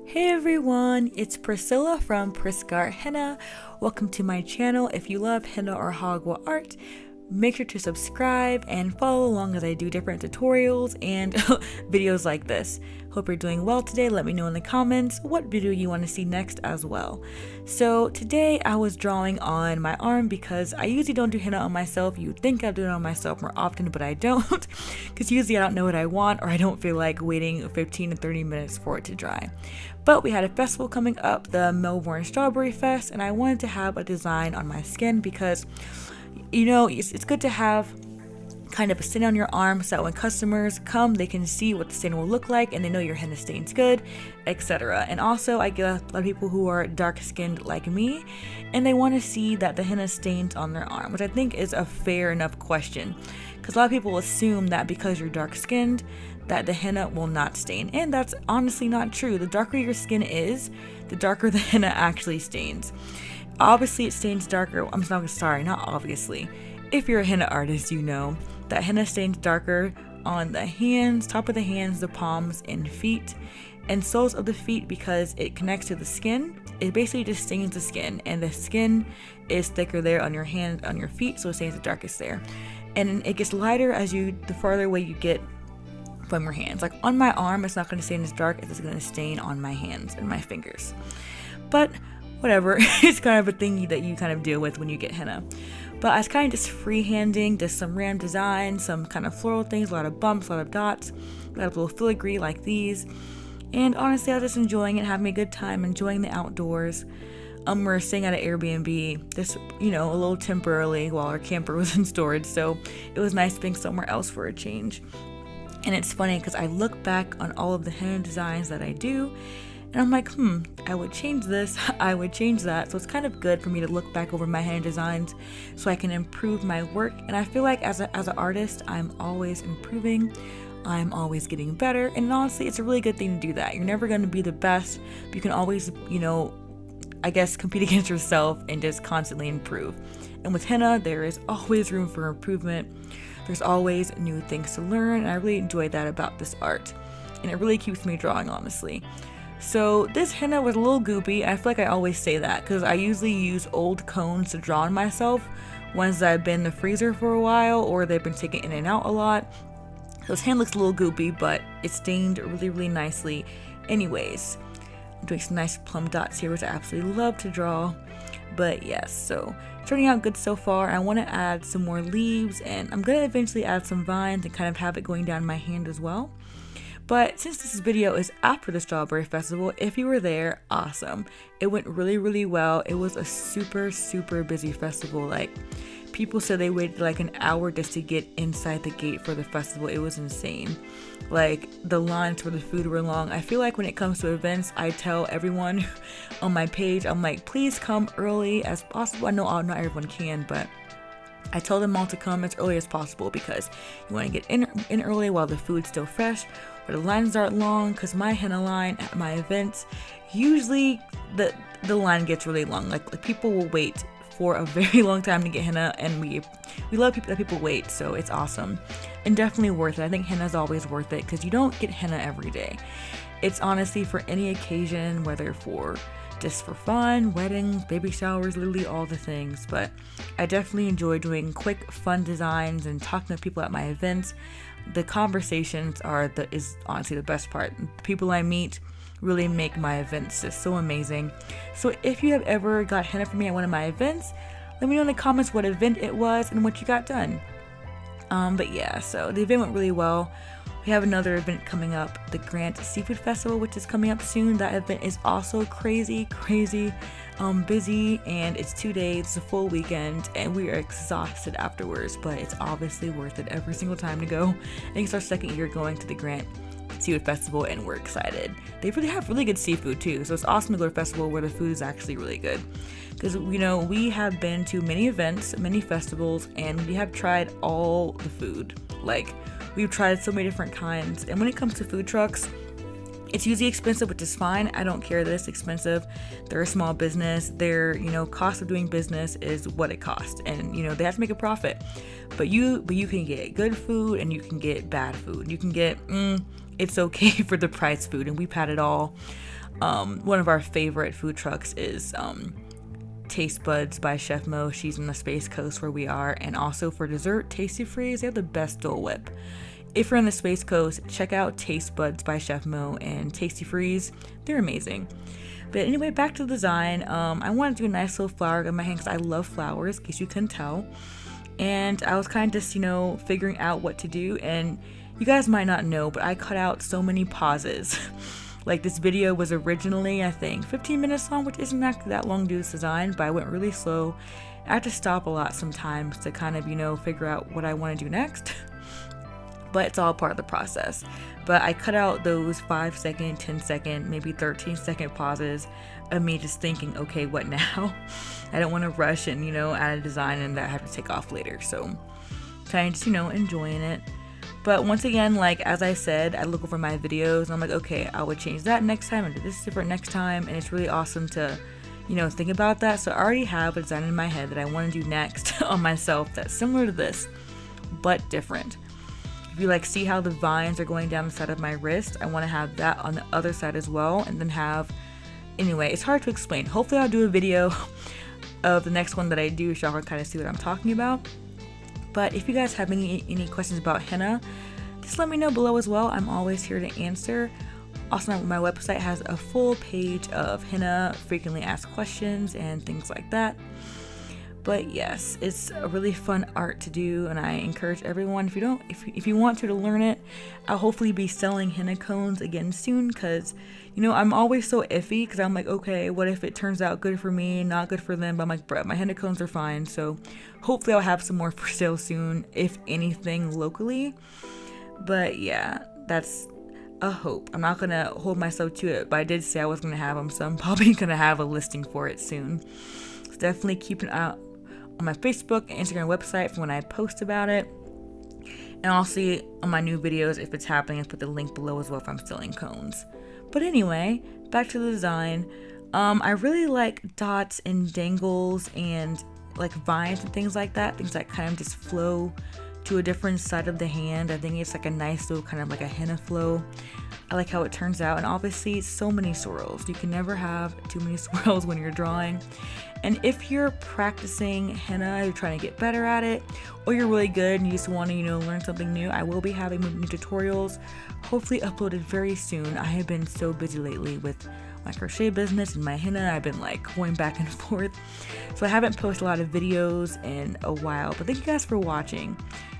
Hey everyone, it's Priscilla from Prisca Art Henna. Welcome to my channel. If you love henna or jagua art, make sure to subscribe and follow along as I do different tutorials and videos like this. Hope you're doing well today. Let me know in the comments what video you want to see next as well. So today I was drawing on my arm because I usually don't do henna on myself. You'd think I do it on myself more often, but I don't because usually I don't know what I want or I don't feel like waiting 15 to 30 minutes for it to dry. But we had a festival coming up, the Melbourne Strawberry Fest, and I wanted to have a design on my skin because it's good to have kind of a stain on your arm so that when customers come, they can see what the stain will look like and they know your henna stain's good, etc. And also, I get a lot of people who are dark skinned like me and they want to see that the henna stains on their arm, which I think is a fair enough question because a lot of people assume that because you're dark skinned that the henna will not stain, and that's honestly not true. The darker your skin is, the darker the henna actually stains. Obviously it stains darker, not obviously. If you're a henna artist, you know that henna stains darker on the hands, top of the hands, the palms, and feet, and soles of the feet because it connects to the skin. It basically just stains the skin, and the skin is thicker there on your hand, on your feet, so it stains the darkest there. And it gets lighter the farther away you get from your hands. Like on my arm, it's not going to stain as dark as it's going to stain on my hands and my fingers. But whatever, it's kind of a thing that you kind of deal with when you get henna. But I was kind of just freehanding, just some random designs, some kind of floral things, a lot of bumps, a lot of dots, a lot of little filigree like these. And honestly, I was just enjoying it, having a good time, enjoying the outdoors. We're staying at an Airbnb, just, a little temporarily while our camper was in storage. So it was nice being somewhere else for a change. And it's funny because I look back on all of the henna designs that I do and I'm like, I would change this, I would change that. So it's kind of good for me to look back over my henna designs so I can improve my work. And I feel like as an artist, I'm always improving, I'm always getting better. And honestly, it's a really good thing to do that. You're never going to be the best, but you can always, compete against yourself and just constantly improve. And with henna, there is always room for improvement. There's always new things to learn, and I really enjoy that about this art. And it really keeps me drawing, honestly. So this henna was a little goopy. I feel like I always say that because I usually use old cones to draw on myself, ones that have been in the freezer for a while or they've been taken in and out a lot. So this hand looks a little goopy, but it stained really, really nicely anyways. I'm doing some nice plum dots here, which I absolutely love to draw. But yes, so turning out good so far. I want to add some more leaves, and I'm going to eventually add some vines and kind of have it going down my hand as well. But since this video is after the Strawberry Festival, if you were there, awesome. It went really, really well. It was a super, super busy festival. Like, people said they waited like an hour just to get inside the gate for the festival. It was insane. Like, the lines for the food were long. I feel like when it comes to events, I tell everyone on my page, I'm like, please come early as possible. I know not everyone can, but I tell them all to come as early as possible because you want to get in early while the food's still fresh, where the lines aren't long, because my henna line at my events, usually the line gets really long. Like people will wait for a very long time to get henna, and we love that people wait, so it's awesome and definitely worth it. I think henna is always worth it because you don't get henna every day. It's honestly for any occasion, whether just for fun, weddings, baby showers, literally all the things. But I definitely enjoy doing quick, fun designs and talking to people at my events. The conversations is honestly the best part. The people I meet really make my events just so amazing. So if you have ever got henna from me at one of my events, let me know in the comments what event it was and what you got done. But yeah, so the event went really well. We have another event coming up, the Grant Seafood Festival, which is coming up soon. That event is also crazy busy, and it's 2 days, it's a full weekend, and we are exhausted afterwards, but it's obviously worth it every single time to go. I think it's our second year going to the Grant Seafood Festival, and we're excited. They really have really good seafood too, so it's awesome to go to a festival where the food is actually really good. Because we have been to many events, many festivals, and we have tried all the food. Like, we've tried so many different kinds, and when it comes to food trucks, it's usually expensive, which is fine. I don't care that it's expensive. They're a small business. Their, cost of doing business is what it costs, and they have to make a profit. But you can get good food and you can get bad food. You can get it's okay for the price food, and we've had it all. one of our favorite food trucks is Taste Buds by Chef Mo. She's in the Space Coast where we are. And also for dessert, Tasty Freeze, they have the best Dole Whip. If you're in the Space Coast, check out Taste Buds by Chef Mo and Tasty Freeze. They're amazing. But anyway, back to the design. I wanted to do a nice little flower in my hand because I love flowers, in case you couldn't tell. And I was kind of just, figuring out what to do. And you guys might not know, but I cut out so many pauses. Like, this video was originally, I think, 15 minutes long, which isn't actually that long to do this design, but I went really slow. I had to stop a lot sometimes to kind of, figure out what I want to do next. But it's all part of the process. But I cut out those 5-second, 10-second, maybe 13-second pauses of me just thinking, okay, what now? I don't want to rush and, add a design and that I have to take off later. So kind of just, enjoying it. But once again, like, as I said, I look over my videos and I'm like, okay, I would change that next time and do this different next time. And it's really awesome to, think about that. So I already have a design in my head that I want to do next on myself that's similar to this, but different. If you see how the vines are going down the side of my wrist, I want to have that on the other side as well, and then anyway, it's hard to explain. Hopefully I'll do a video of the next one that I do so y'all can kind of see what I'm talking about. But if you guys have any questions about henna, just let me know below as well. I'm always here to answer. Also, my website has a full page of henna frequently asked questions and things like that. But yes, it's a really fun art to do, and I encourage everyone, if you want to learn it, I'll hopefully be selling henna cones again soon, because I'm always so iffy, because I'm like, okay, what if it turns out good for me, not good for them? But I'm like, bruh, my henna cones are fine. So hopefully I'll have some more for sale soon, if anything locally. But yeah, that's a hope. I'm not gonna hold myself to it, but I did say I was gonna have them, so I'm probably gonna have a listing for it soon. So definitely keep an eye out on my Facebook and Instagram website for when I post about it. And I'll see on my new videos if it's happening. I'll put the link below as well if I'm selling cones. But anyway, back to the design. I really like dots and dangles and vines and things like that. Things that kind of just flow to a different side of the hand. I think it's a nice little kind of a henna flow. I like how it turns out, and obviously so many swirls. You can never have too many swirls when you're drawing. And if you're practicing henna, you're trying to get better at it, or you're really good and you just want to, learn something new, I will be having new tutorials, hopefully uploaded very soon. I have been so busy lately with my crochet business and my henna. I've been going back and forth. So I haven't posted a lot of videos in a while, but thank you guys for watching.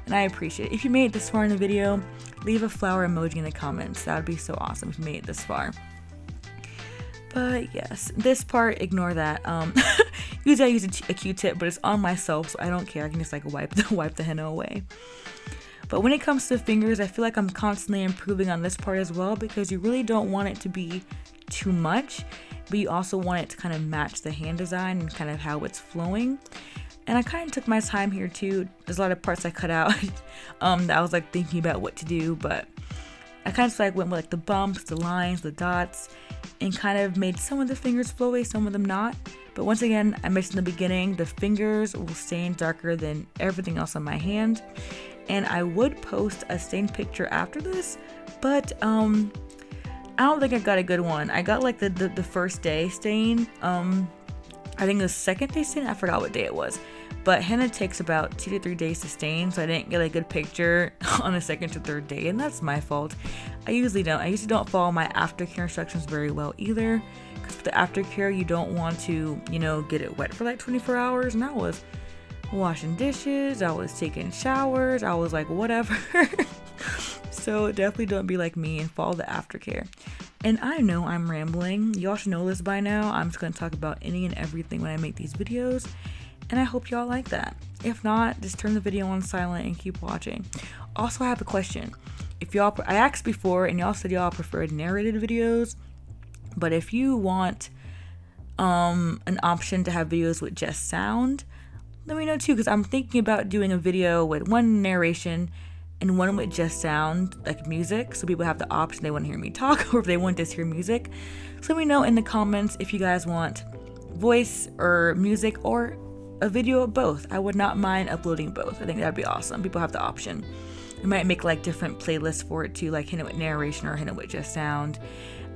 And I appreciate it. If you made it this far in the video, leave a flower emoji in the comments. That would be so awesome if you made it this far. But yes, this part, ignore that. Usually I use a Q-tip, but it's on myself, so I don't care. I can just wipe the henna away. But when it comes to fingers, I feel like I'm constantly improving on this part as well, because you really don't want it to be too much, but you also want it to kind of match the hand design and kind of how it's flowing. And I kind of took my time here too. There's a lot of parts I cut out that I was thinking about what to do, but I kind of went with the bumps, the lines, the dots, and kind of made some of the fingers flowy, some of them not. But once again, I mentioned in the beginning, the fingers will stain darker than everything else on my hand. And I would post a stain picture after this, but I don't think I got a good one. I got the first day stain. I think the second day stain, I forgot what day it was. But henna takes about 2 to 3 days to stain, so I didn't get a good picture on the second to third day, and that's my fault. I usually don't follow my aftercare instructions very well either, because for the aftercare, you don't want to, get it wet for 24 hours, and I was washing dishes, I was taking showers, I was whatever. So definitely don't be like me and follow the aftercare. And I know I'm rambling. Y'all should know this by now. I'm just going to talk about any and everything when I make these videos. And I hope y'all like that. If not, just turn the video on silent and keep watching. Also, I have a question. I asked before and y'all said y'all preferred narrated videos. But if you want an option to have videos with just sound, let me know too. Because I'm thinking about doing a video with one narration and one with just sound, music, so people have the option they want to hear me talk or if they want to just hear music. So let me know in the comments if you guys want voice or music or a video of both. I would not mind uploading both. I think that'd be awesome. People have the option. I might make different playlists for it too, henna with narration or henna with just sound.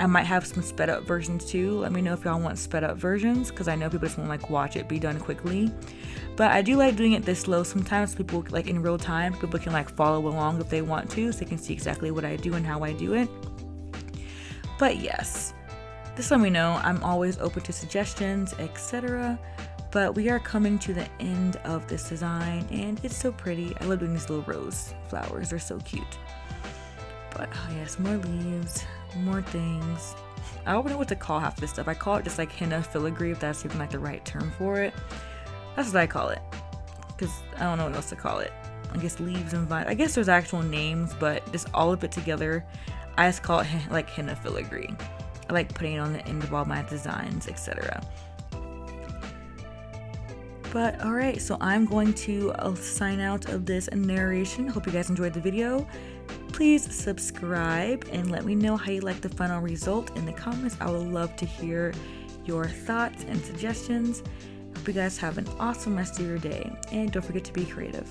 I might have some sped up versions too. Let me know if y'all want sped up versions, because I know people just want to like watch it be done quickly. But I do like doing it this slow sometimes. People like in real time, people can like follow along if they want to, so they can see exactly what I do and how I do it. But yes, just let me know. I'm always open to suggestions, etc. But we are coming to the end of this design, and it's so pretty. I love doing these little rose flowers. They're so cute. But oh yes, more leaves, more things. I don't know what to call half this stuff. I call it just like henna filigree, if that's even like the right term for it. That's what I call it, because I don't know what else to call it. I guess leaves and vines. I guess there's actual names, but just all of it together, I just call it like henna filigree. I like putting it on the end of all my designs, etc. But alright, so I'm going to sign out of this narration. Hope you guys enjoyed the video. Please subscribe and let me know how you like the final result in the comments. I would love to hear your thoughts and suggestions. Hope you guys have an awesome rest of your day, and don't forget to be creative.